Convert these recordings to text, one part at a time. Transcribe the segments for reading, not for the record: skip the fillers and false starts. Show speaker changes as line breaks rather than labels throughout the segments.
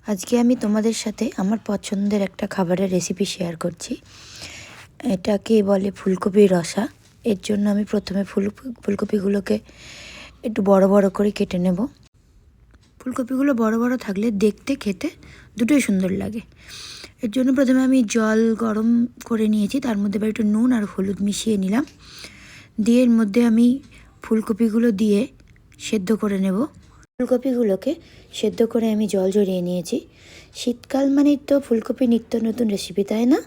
আজকে আমি তোমাদের সাথে আমার পছন্দের একটা খাবারের রেসিপি শেয়ার করছি। এটাকে বলে ফুলকপির রসা। এর জন্য আমি প্রথমে ফুলকপিগুলোকে একটু বড় বড় করে কেটে নেব। ফুলকপিগুলো বড় বড় থাকলে দেখতে খেতে দুটোই সুন্দর লাগে। এর জন্য প্রথমে আমি জল গরম করে নিয়েছি, তার মধ্যে এবার একটু নুন আর হলুদ মিশিয়ে নিলাম। দিয়ে এর মধ্যে আমি ফুলকপিগুলো দিয়ে সেদ্ধ করে নেব। ফুলকপিগুলোকে সেদ্ধ করে আমি জল ঝরিয়ে নিয়েছি। শীতকাল মানেই তো ফুলকপি নিত্য নতুন রেসিপি, তাই না?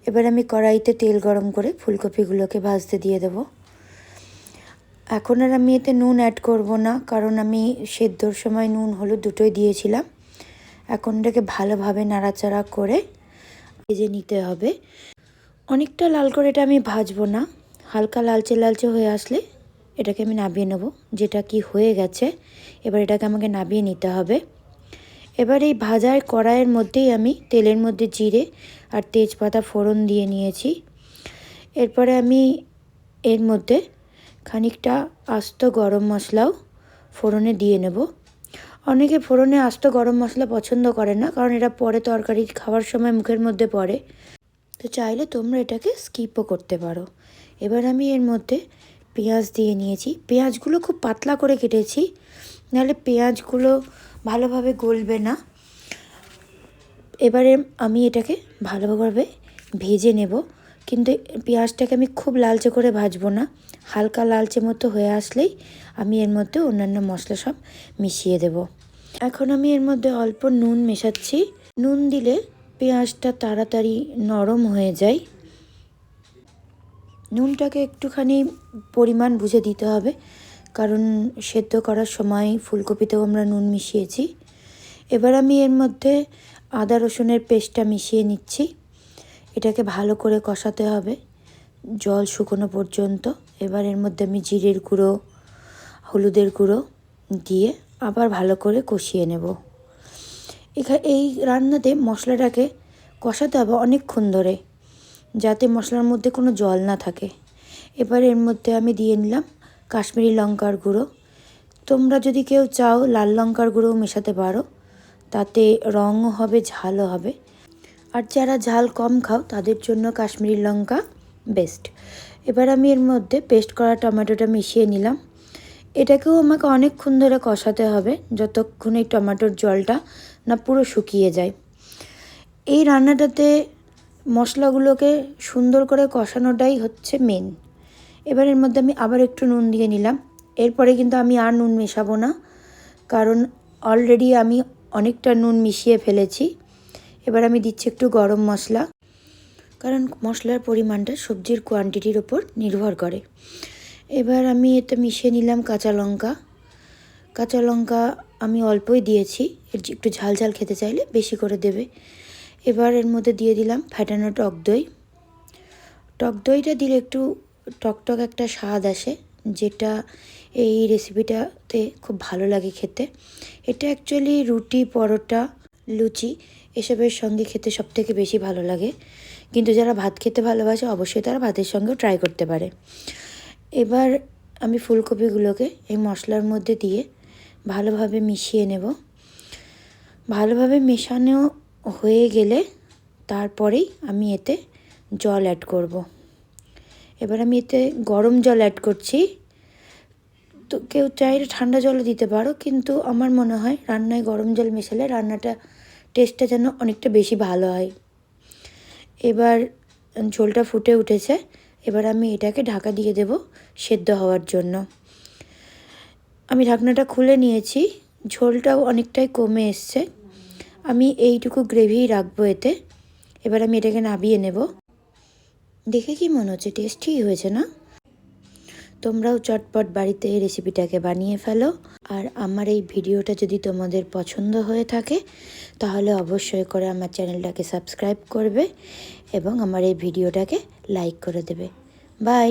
এবার আমি কড়াইতে তেল গরম করে ফুলকপিগুলোকে ভাজতে দিয়ে দেব। এখন আর আমি এতে নুন অ্যাড করব না, কারণ আমি সেদ্ধর সময় নুন হলুদ দুটোই দিয়েছিলাম। এখন এটাকে ভালোভাবে নাড়াচাড়া করে ভেজে নিতে হবে। অনেকটা লাল করে এটা আমি ভাজবো না, হালকা লালচে লালচে হয়ে আসলে এটাকে আমি নামিয়ে নেব। যেটা কি হয়ে গেছে, এবার এটাকে আমাকে নামিয়ে নিতে হবে। এবার এই ভাজার কড়াইয়ের মধ্যেই আমি তেলের মধ্যে জিরে আর তেজপাতা ফোড়ন দিয়ে নিয়েছি। এরপরে আমি এর মধ্যে খানিকটা আস্ত গরম মশলাও ফোড়নে দিয়ে নেব। অনেকে ফোড়নে আস্ত গরম মশলা পছন্দ করে না, কারণ এটা পরে তরকারি খাওয়ার সময় মুখের মধ্যে পড়ে, তো চাইলে তোমরা এটাকে স্কিপও করতে পারো। এবার আমি এর মধ্যে পেঁয়াজ দিয়ে নিয়েছি। পেঁয়াজগুলো খুব পাতলা করে কেটেছি, নাহলে পেঁয়াজগুলো ভালোভাবে গলবে না। এবারে আমি এটাকে ভালোভাবে ভেজে নেব, কিন্তু পেঁয়াজটাকে আমি খুব লালচে করে ভাজবো না। হালকা লালচে মতো হয়ে আসলেই আমি এর মধ্যে অন্যান্য মশলা সব মিশিয়ে দেব। এখন আমি এর মধ্যে অল্প নুন মেশাচ্ছি। নুন দিলে পেঁয়াজটা তাড়াতাড়ি নরম হয়ে যায়। নুনটাকে একটুখানি পরিমাণ বুঝে দিতে হবে, কারণ সেদ্ধ করার সময় ফুলকপিতেও আমরা নুন মিশিয়েছি। এবার আমি এর মধ্যে আদা রসুনের পেস্টটা মিশিয়ে নিচ্ছি। এটাকে ভালো করে কষাতে হবে জল শুকনো পর্যন্ত। এবার এর মধ্যে আমি জিরের গুঁড়ো, হলুদের গুঁড়ো দিয়ে আবার ভালো করে কষিয়ে নেব। এই রান্নাতে মশলাটাকে কষাতে হবে অনেকক্ষণ ধরে, যাতে মশলার মধ্যে কোনো জল না থাকে। এবার এর মধ্যে আমি দিয়ে নিলাম কাশ্মীরি লঙ্কার গুঁড়ো। তোমরা যদি কেউ চাও লাল লঙ্কার গুঁড়োও মেশাতে পারো, তাতে রঙও হবে, ঝালও হবে। আর যারা ঝাল কম খাও তাদের জন্য কাশ্মীরি লঙ্কা বেস্ট। এবার আমি এর মধ্যে পেস্ট করা টমেটোটা মিশিয়ে নিলাম। এটাকেও আমাকে অনেকক্ষণ ধরে কষাতে হবে, যতক্ষণ এই টমেটোর জলটা না পুরো শুকিয়ে যায়। এই রান্নাটাতে মশলাগুলোকে সুন্দর করে কষানোটাই হচ্ছে মেন। এবার এর মধ্যে আমি আবার একটু নুন দিয়ে নিলাম। এরপরে কিন্তু আমি আর নুন মেশাবো না, কারণ অলরেডি আমি অনেকটা নুন মিশিয়ে ফেলেছি। এবার আমি দিচ্ছি একটু গরম মশলা, কারণ মশলার পরিমাণটা সবজির কোয়ান্টিটির ওপর নির্ভর করে। এবার আমি এতে মিশিয়ে নিলাম কাঁচা লঙ্কা। কাঁচা লঙ্কা আমি অল্পই দিয়েছি, এর একটু ঝাল ঝাল খেতে চাইলে বেশি করে দেবে। এবার এর মধ্যে দিয়ে দিলাম ফ্যাটানো টক দই। টক দইটা দিলে একটু টকটক একটা স্বাদ আসে, যেটা এই রেসিপিটাতে খুব ভালো লাগে খেতে। এটা অ্যাকচুয়ালি রুটি, পরোটা, লুচি এসবের সঙ্গে খেতে সবথেকে বেশি ভালো লাগে, কিন্তু যারা ভাত খেতে ভালোবাসে অবশ্যই তারা ভাতের সঙ্গেও ট্রাই করতে পারে। এবার আমি ফুলকপিগুলোকে এই মশলার মধ্যে দিয়ে ভালোভাবে মিশিয়ে নেব। ভালোভাবে মেশানো হয়ে গেলে তারপরেই আমি এতে জল অ্যাড করব। এবার আমি এতে গরম জল অ্যাড করছি। তো কেউ চাইলে ঠান্ডা জলও দিতে পারো, কিন্তু আমার মনে হয় রান্নায় গরম জল মেশালে রান্নাটা টেস্টটা যেন অনেকটা বেশি ভালো হয়। এবার ঝোলটা ফুটে উঠেছে। এবার আমি এটাকে ঢাকা দিয়ে দেব সেদ্ধ হওয়ার জন্য। আমি ঢাকনাটা খুলে নিয়েছি। ঝোলটাও অনেকটাই কমে এসছে। আমি এইটুকু গ্রেভি রাখবো এতে। এবার আমি এটাকে নামিয়ে নেব। দেখে কি মনে হচ্ছে টেস্টি হয়েছে না? তোমরাও চটপট বাড়িতে এই রেসিপিটাকে বানিয়ে ফেলো। আর আমার এই ভিডিওটা যদি তোমাদের পছন্দ হয়ে থাকে তাহলে অবশ্যই করে আমার চ্যানেলটাকে সাবস্ক্রাইব করবে এবং আমার এই ভিডিওটাকে লাইক করে দেবে। বাই।